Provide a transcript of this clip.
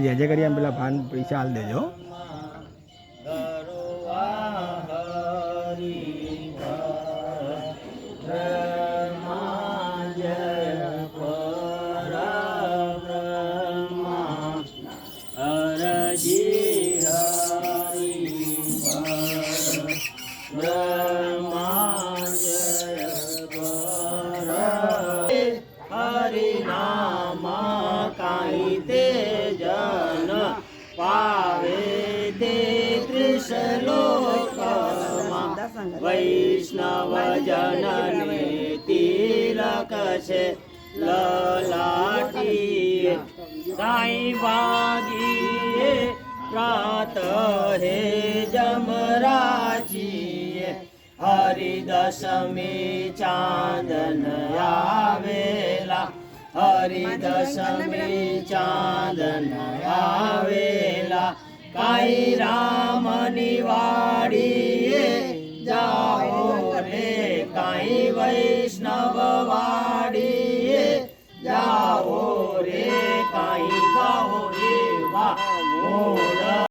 જે જે કરી એમ પેલા ભાન પૈસા હાલ દેજો. वैष्णव जनने तिलक छे ललाटी साई बागी प्रात हे जमराची हरिदशमी चांदन आवेला हरिदशमी चांदन आवेला काई रामनी वाड़ी जाओ रे काई वैष्णव वाड़ी जाओ रे काई गाओ रे वा